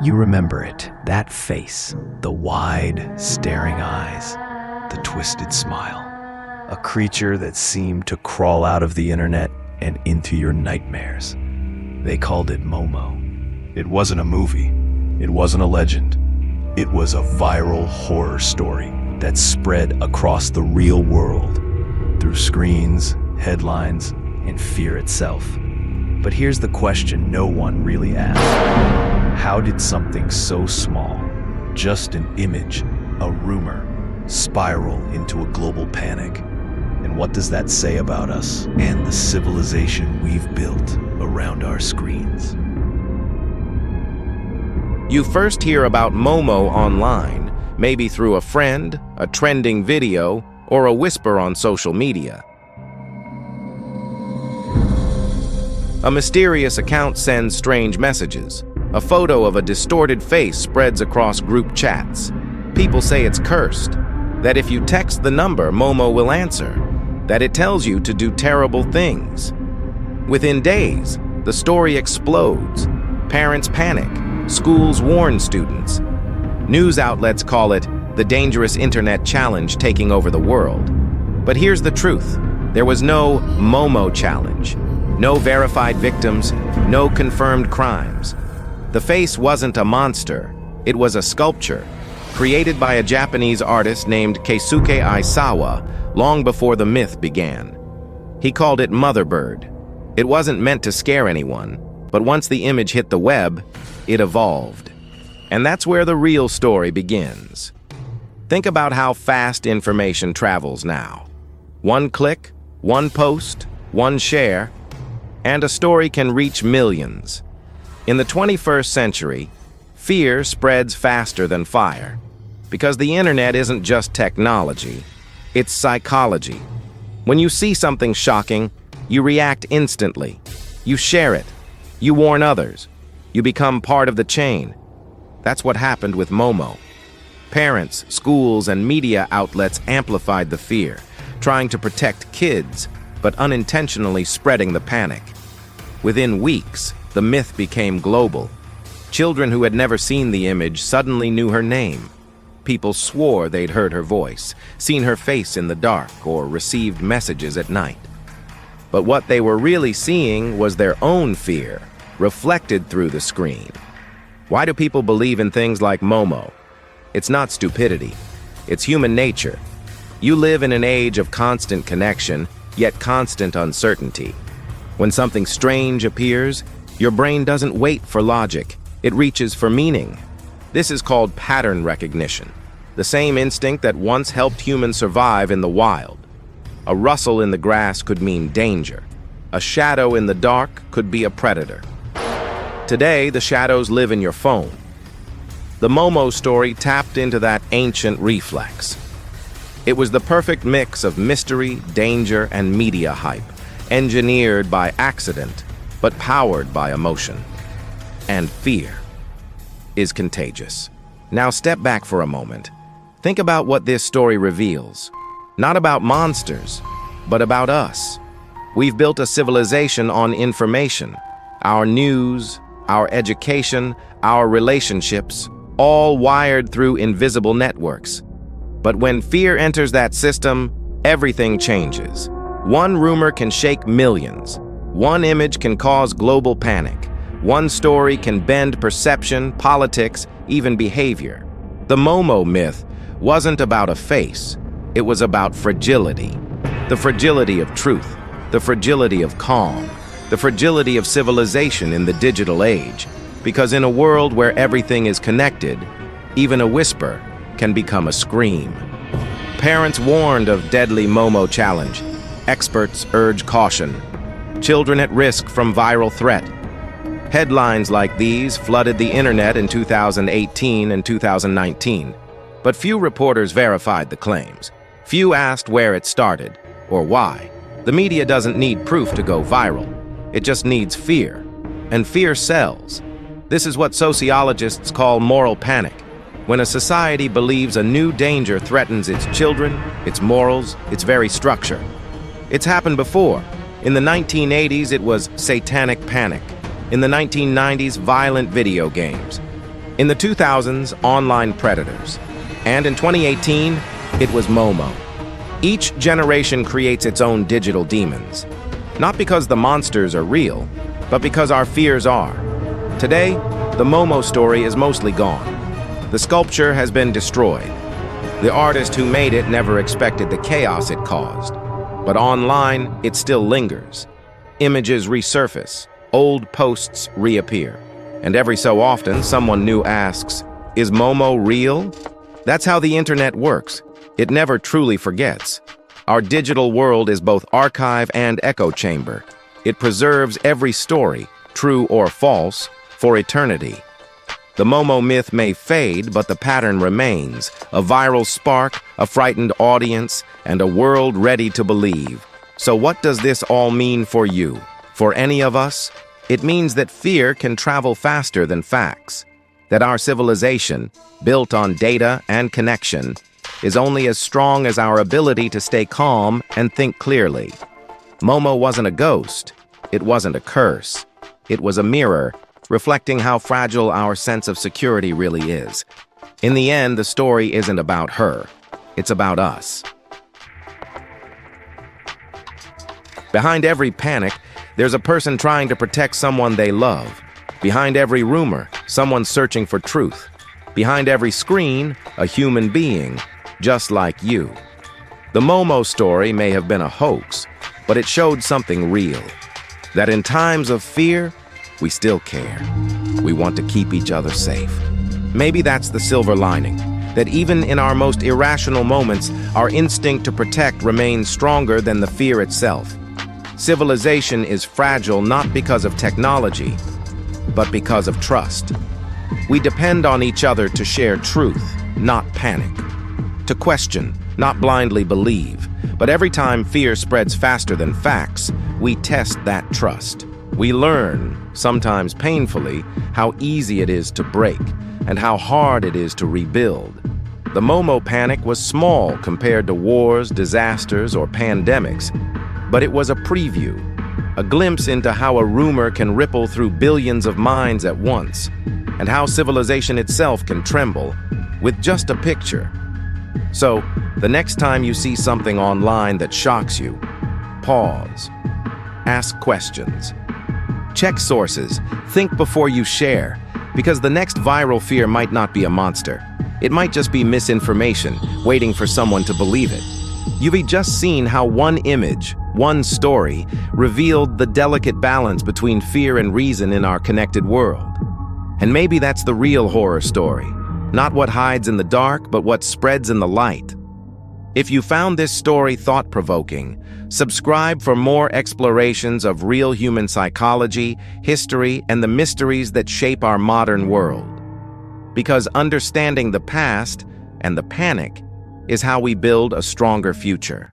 You remember it, that face, the wide, staring eyes, the twisted smile. A creature that seemed to crawl out of the internet and into your nightmares. They called it Momo. It wasn't a movie. It wasn't a legend. It was a viral horror story that spread across the real world through screens, headlines, and fear itself. But here's the question no one really asked. How did something so small, just an image, a rumor, spiral into a global panic? And what does that say about us and the civilization we've built around our screens? You first hear about Momo online, maybe through a friend, a trending video, or a whisper on social media. A mysterious account sends strange messages. A photo of a distorted face spreads across group chats. People say it's cursed, that if you text the number, Momo will answer, that it tells you to do terrible things. Within days, the story explodes. Parents panic. Schools warn students. News outlets call it the dangerous internet challenge taking over the world. But here's the truth. There was no Momo challenge. No verified victims, no confirmed crimes. The face wasn't a monster. It was a sculpture, created by a Japanese artist named Keisuke Aisawa long before the myth began. He called it Mother Bird. It wasn't meant to scare anyone, but once the image hit the web, it evolved. And that's where the real story begins. Think about how fast information travels now. One click, one post, one share, and a story can reach millions. In the 21st century, fear spreads faster than fire, because the internet isn't just technology, it's psychology. When you see something shocking, you react instantly. You share it. You warn others. You become part of the chain. That's what happened with Momo. Parents, schools, and media outlets amplified the fear, trying to protect kids, but unintentionally spreading the panic. Within weeks, the myth became global. Children who had never seen the image suddenly knew her name. People swore they'd heard her voice, seen her face in the dark, or received messages at night. But what they were really seeing was their own fear, reflected through the screen. Why do people believe in things like Momo? It's not stupidity. It's human nature. You live in an age of constant connection, yet constant uncertainty. When something strange appears, your brain doesn't wait for logic. It reaches for meaning. This is called pattern recognition, the same instinct that once helped humans survive in the wild. A rustle in the grass could mean danger. A shadow in the dark could be a predator. Today, the shadows live in your phone. The Momo story tapped into that ancient reflex. It was the perfect mix of mystery, danger, and media hype, engineered by accident, but powered by emotion. And fear is contagious. Now step back for a moment. Think about what this story reveals. Not about monsters, but about us. We've built a civilization on information. Our news, our education, our relationships, all wired through invisible networks. But when fear enters that system, everything changes. One rumor can shake millions. One image can cause global panic. One story can bend perception, politics, even behavior. The Momo myth wasn't about a face. It was about fragility. The fragility of truth. The fragility of calm. The fragility of civilization in the digital age. Because in a world where everything is connected, even a whisper can become a scream. Parents warned of deadly Momo challenge. Experts urge caution. Children at risk from viral threat. Headlines like these flooded the internet in 2018 and 2019, but few reporters verified the claims. Few asked where it started or why. The media doesn't need proof to go viral. It just needs fear, and fear sells. This is what sociologists call moral panic, when a society believes a new danger threatens its children, its morals, its very structure. It's happened before. In the 1980s, it was satanic panic. In the 1990s, violent video games. In the 2000s, online predators. And in 2018, it was Momo. Each generation creates its own digital demons. Not because the monsters are real, but because our fears are. Today, the Momo story is mostly gone. The sculpture has been destroyed. The artist who made it never expected the chaos it caused. But online, it still lingers. Images resurface, old posts reappear. And every so often, someone new asks, "Is Momo real?" That's how the internet works. It never truly forgets. Our digital world is both archive and echo chamber. It preserves every story, true or false, for eternity. The Momo myth may fade, but the pattern remains. A viral spark, a frightened audience, and a world ready to believe. So what does this all mean for you? For any of us? It means that fear can travel faster than facts. That our civilization, built on data and connection, is only as strong as our ability to stay calm and think clearly. Momo wasn't a ghost. It wasn't a curse. It was a mirror, reflecting how fragile our sense of security really is. In the end, the story isn't about her. It's about us. Behind every panic, there's a person trying to protect someone they love. Behind every rumor, someone searching for truth. Behind every screen, a human being, just like you. The Momo story may have been a hoax, but it showed something real. That in times of fear, we still care. We want to keep each other safe. Maybe that's the silver lining, that even in our most irrational moments, our instinct to protect remains stronger than the fear itself. Civilization is fragile not because of technology, but because of trust. We depend on each other to share truth, not panic. To question, not blindly believe. But every time fear spreads faster than facts, we test that trust. We learn, sometimes painfully, how easy it is to break and how hard it is to rebuild. The Momo panic was small compared to wars, disasters, or pandemics, but it was a preview, a glimpse into how a rumor can ripple through billions of minds at once, and how civilization itself can tremble with just a picture. So, the next time you see something online that shocks you, pause. Ask questions. Check sources. Think before you share, because the next viral fear might not be a monster. It might just be misinformation, waiting for someone to believe it. You've just seen how one image, one story, revealed the delicate balance between fear and reason in our connected world. And maybe that's the real horror story. Not what hides in the dark, but what spreads in the light. If you found this story thought-provoking, subscribe for more explorations of real human psychology, history, and the mysteries that shape our modern world. Because understanding the past and the panic is how we build a stronger future.